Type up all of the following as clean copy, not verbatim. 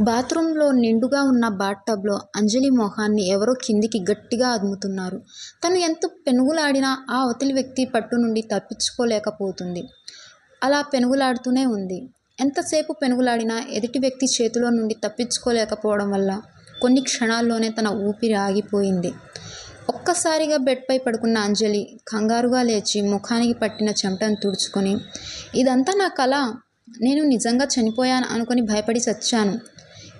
బాత్రూంలో నిండుగా ఉన్న బాత్ టబ్లో అంజలి మొహాన్ని ఎవరో కిందికి గట్టిగా అదుముతున్నారు. తను ఎంత పెనుగులాడినా ఆ అవతలి వ్యక్తి పట్టు నుండి తప్పించుకోలేకపోతుంది. అలా పెనుగులాడుతూనే ఉంది. ఎంతసేపు పెనుగులాడినా ఎదుటి వ్యక్తి చేతిలో నుండి తప్పించుకోలేకపోవడం వల్ల కొన్ని క్షణాల్లోనే తన ఊపిరి ఆగిపోయింది. ఒక్కసారిగా బెడ్పై పడుకున్న అంజలి కంగారుగా లేచి ముఖానికి పట్టిన చెమటను తుడుచుకొని, ఇదంతా నా కల, నేను నిజంగా చనిపోయాను అనుకుని భయపడి చచ్చాను.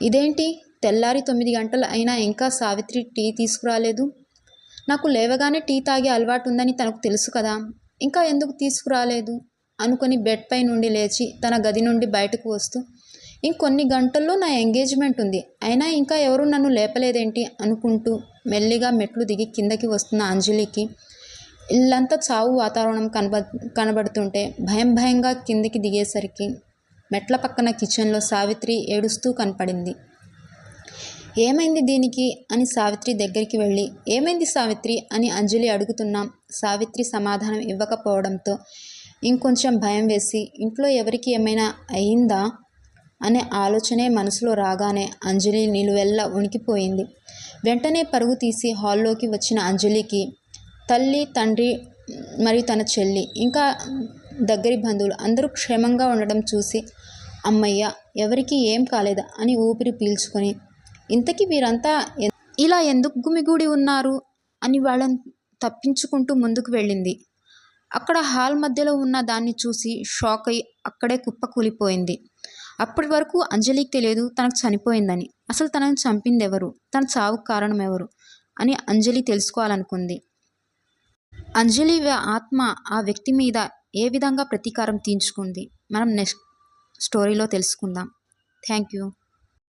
ఇదేంటి, తెల్లారి 9 గంటలు అయినా ఇంకా సావిత్రి టీ తీసుకురాలేదు? నాకు లేవగానే టీ తాగే అలవాటు ఉందని తనకు తెలుసు కదా, ఇంకా ఎందుకు తీసుకురాలేదు అనుకుని బెడ్పై నుండి లేచి తన గది నుండి బయటకు వస్తూ, ఇంకొన్ని గంటల్లో నా ఎంగేజ్మెంట్ ఉంది, అయినా ఇంకా ఎవరూ నన్ను లేపలేదేంటి అనుకుంటూ మెల్లిగా మెట్లు దిగి కిందకి వస్తున్న అంజలికి ఇల్లంతా చావు వాతావరణం కనబడుతుంటే భయంగా కిందికి దిగేసరికి మెట్ల పక్కన కిచెన్లో సావిత్రి ఏడుస్తూ కనపడింది. ఏమైంది దీనికి అని సావిత్రి దగ్గరికి వెళ్ళి, ఏమైంది సావిత్రి అని అంజలి అడుగుతున్నాం. సావిత్రి సమాధానం ఇవ్వకపోవడంతో ఇంకొంచెం భయం వేసి, ఇంట్లో ఎవరికి ఏమైనా అయిందా అనే ఆలోచనే మనసులో రాగానే అంజలి నిలువెల్లా వణికిపోయింది. వెంటనే పరుగు తీసి హాల్లోకి వచ్చిన అంజలికి తల్లి, తండ్రి మరియు తన చెల్లి ఇంకా దగ్గరి బంధువులు అందరూ క్షేమంగా ఉండడం చూసి, అమ్మయ్య, ఎవరికి ఏం కాలేదు అని ఊపిరి పీల్చుకొని, ఇంతకీ వీరంతా ఇలా ఎందుకు గుమిగూడి ఉన్నారు అని వాళ్ళని తప్పించుకుంటూ ముందుకు వెళ్ళింది. అక్కడ హాల్ మధ్యలో ఉన్న దాన్ని చూసి షాక్ అయి అక్కడే కుప్పకూలిపోయింది. అప్పటి వరకు అంజలికి తెలియదు తనకు చనిపోయిందని. అసలు తనను చంపింది ఎవరు, తన చావుకు కారణం ఎవరు అని అంజలి తెలుసుకోవాలనుకుంది. అంజలి ఆత్మ ఆ వ్యక్తి మీద ఏ విధంగా ప్రతీకారం తీర్చుకుంది మనం నెక్స్ట్ స్టోరీలో తెలుసుకుందాం. Thank you.